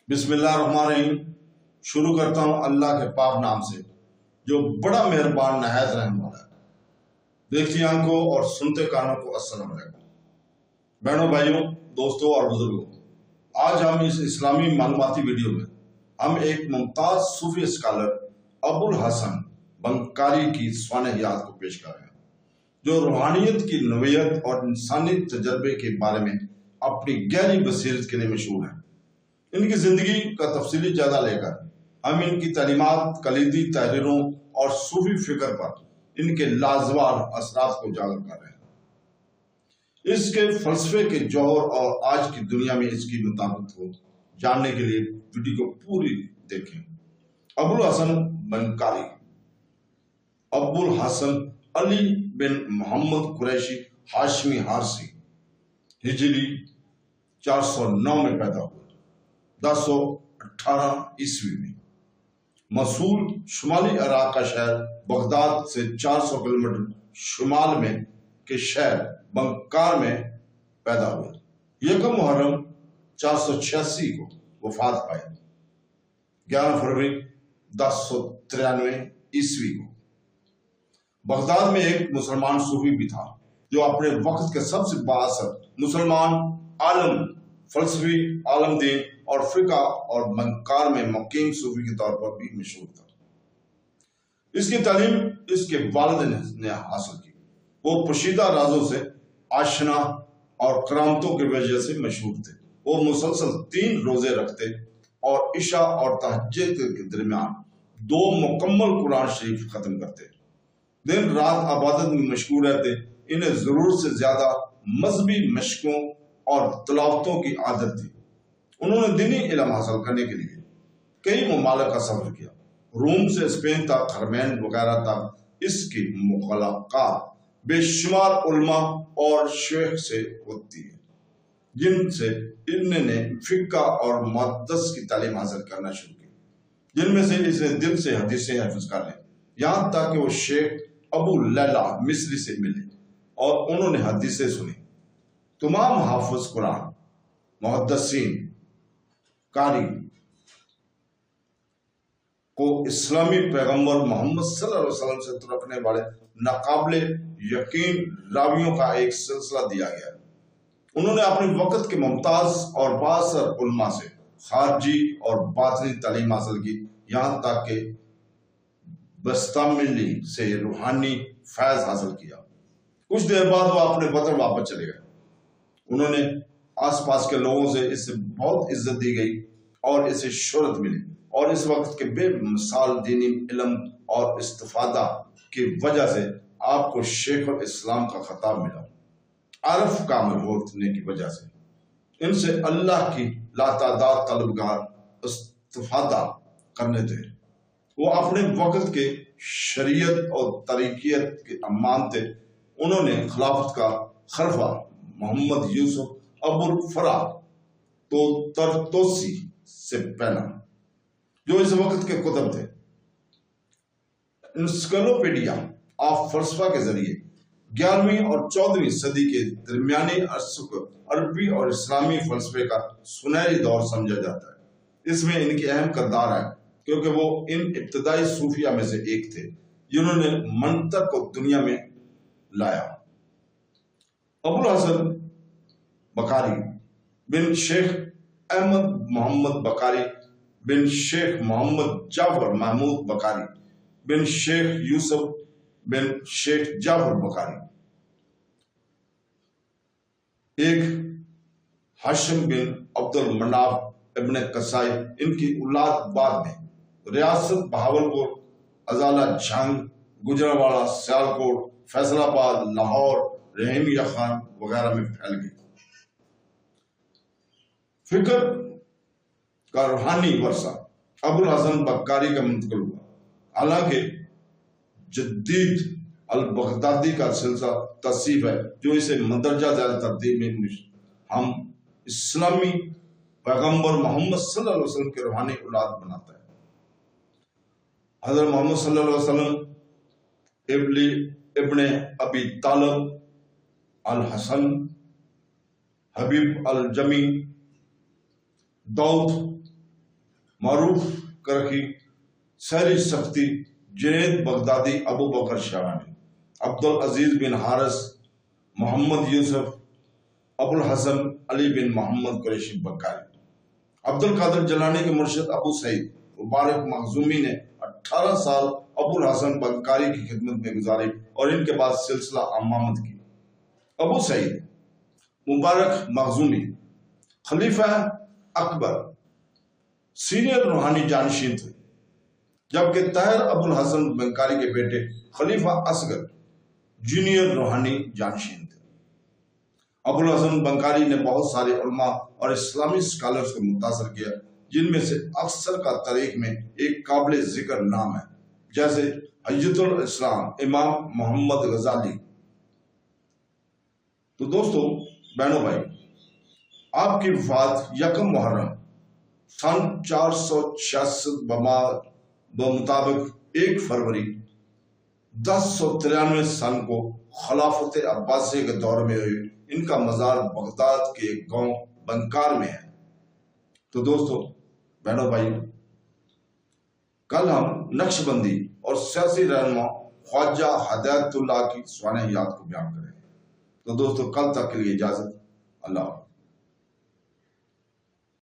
बिस्मिल्लाहिर्रहमानिर्रहीम। शुरू करता हूँ अल्लाह के पाक नाम से जो बड़ा मेहरबान नहायत रहम वाला है। देखती आंखों और सुनते कानों को अस्सलाम वालेकुम। बहनों, भाइयों, दोस्तों और बुजुर्गों, आज हम इस इस्लामी मालूमाती वीडियो में हम एक मुमताज सूफी स्कॉलर अबुल हसन बंकारी की स्वान हयात को पेश कर रहे हैं, जो रूहानियत की नवीयत और इंसानी तजर्बे के बारे में अपनी गहरी बसीरत के लिए मशहूर है। इनकी जिंदगी का तफसीली जायजा लेकर हम इनकी तालीमात, कलीदी तहरीरों और सूफी फिक्र पर इनके लाजवाब असरात को उजागर कर रहे हैं। इसके फलसफे के जौहर और आज की दुनिया में इसकी मुताबिक को जानने के लिए वीडियो को पूरी देखें। अबुल हसन बंकारी अबुल हसन अली बिन मोहम्मद कुरैशी हाशमी हारसी हिजरी 409 में पैदा हुए। 1018 ईस्वी में मसूल शुमाली इराक का शहर बगदाद से 400 किलोमीटर शुमाल में के शहर बंकार में पैदा हुए। 1 मुहर्रम 486 को वफात पाई। 11 फरवरी 1093 ईस्वी को बगदाद में एक मुसलमान सूफी भी था जो अपने वक्त के सबसे बाअसर मुसलमान आलम, फलसफी, आलमदीन और फिका और बंकार में मुकीम सूफी के तौर पर भी मशहूर था। इसकी तालीम इसके वालिद ने हासिल की। वो पोशीदा राजों से आशना और करामतों की वजह से मशहूर थे। वो मुसलसल 3 रोजे रखते और इशा और तहज्जुद के दरमियान 2 मुकम्मल कुरान शरीफ खत्म करते। दिन रात इबादत में मशगूल रहते। इन्हें जरूरत से ज्यादा मजहबी मशकों और तलावतों की आदत थी। उन्होंने दीनी इल्म हासिल करने के लिए कई ममालिक का सफर किया। रोम से स्पेन तक, हरमैन वगैरह तक इसकी मुलाकात बेशुमार उलमा और शेख से होती है, जिनसे इन्होंने फिक्का और मुहद्दिस की तालीम हासिल करना शुरू की, जिनमें से इसे दिल से हदीसें हिफ्ज कर लें। यहाँ तक कि वो शेख अबू लैला मिस्री से मिले और उन्होंने हदीसें सुनी। तमाम हाफिज कुरान, मुहद्दिसीन, कारी को इस्लामी पैगंबर मोहम्मद सल्लल्लाहु अलैहि वसल्लम से तो रखने वाले नाकाबिले यकीन रावियों का एक सिलसिला दिया गया। उन्होंने अपने वक्त के मुमताज और बासर उलमा से खारजी और बातनी तालीम हासिल की, यहाँ तक कि बस्तामिली से रूहानी फैज हासिल किया। कुछ देर बाद वो अपने वतन वापस चले गए। उन्होंने आसपास के लोगों से इसे बहुत इज्जत दी गई और इसे शोहरत मिली, और इस वक्त के बेमिसाल दीनी इल्म और इस्तिफादा की वजह से आपको शेख और इस्लाम का खिताब मिला। आरफ कामिल होने की वजह से इनसे अल्लाह की लातादाद तलबगार इस्तिफादा करने थे। वो अपने वक्त के शरीयत और तरीकियत के अमान थे। उन्होंने खिलाफत का खरफा मोहम्मद यूसुफ अबुल फरा तो तरतोसी से पहना, जो इस वक्त के कुतुब थे। इंसाइक्लोपीडिया ऑफ फलसफा के जरिए 11वीं और 14वीं सदी के दरमियानी अरसे को अरबी और इस्लामी फलसफे का सुनहरी दौर समझा जाता है। इसमें इनकी अहम किरदार है क्योंकि वो इन इब्तदाई सूफिया में से एक थे जिन्होंने मंतक को दुनिया में लाया। अबुल हसन बकारी बिन शेख अहमद मोहम्मद बकारी बिन शेख मोहम्मद जाफर महमूद बकारी बिन शेख यूसुफ बिन शेख जाफर बकारी, एक हाशिम बिन अब्दुल मनाफ इब्ने कसाई। इनकी औलाद बाद में रियासत बहावलपुर, अजाला जंग, गुजरावाला, सियालकोट, फैसलाबाद, लाहौर, रहीमिया खान वगैरह में फैल गई। फिक्र का रूहानी वर्षा अबुल हसन बक्कारी का मुंतकिल हुआ। हालांकि जदीद अल बगदादी का सिलसिला तसीफ है जो इसे मंदरजा ज़्यादा तरतीब में हम इस्लामी पैगंबर मोहम्मद सल्लल्लाहु अलैहि वसल्लम के रूहानी औलाद बनाता है। हज़रत मोहम्मद सल्लल्लाहु अलैहि वसल्लम इब्ने अबी तालिब अल हसन, हबीब अल जमी, दाऊद معروف کرخی، سہری سختی، جنید بغدادی، ابو بکر شاہانی، عبدالعزیز بن حارث، محمد یوسف، ابو الحسن علی بن محمد قریشی بکاری، عبد القادر جیلانی کے مرشد ابو سعید مبارک مخزومی نے 18 سال ابو الحسن بکاری کی خدمت میں گزاری اور ان کے بعد سلسلہ امامت کی۔ ابو سعید مبارک مخزومی خلیفہ اکبر سینئر روحانی جانشین تھے، جبکہ طاہر ابو الحسن بنکاری کے بیٹے خلیفہ اصغر جونیئر روحانی جانشین تھے۔ ابو الحسن بنکاری نے بہت سارے علماء اور اسلامی اسکالرز کو متاثر کیا، جن میں سے اکثر کا تاریخ میں ایک قابل ذکر نام ہے، جیسے حجت الاسلام امام محمد غزالی۔ تو دوستو، بہنوں بھائی، آپ کی وفات 1 محرم سن 466 بمطابق 1 فروری 1093 سن کو خلافت عباسیہ کے دور میں ہوئی۔ ان کا مزار بغداد کے ایک گاؤں بنکار میں ہے۔ تو دوستو، بہنوں بھائی، کل ہم نقش بندی اور سیاسی رہنما خواجہ ہدایت اللہ کی سوانح یاد کو بیان کریں گے۔ تو دوستو، کل تک کے لیے اجازت، اللہ حافظ۔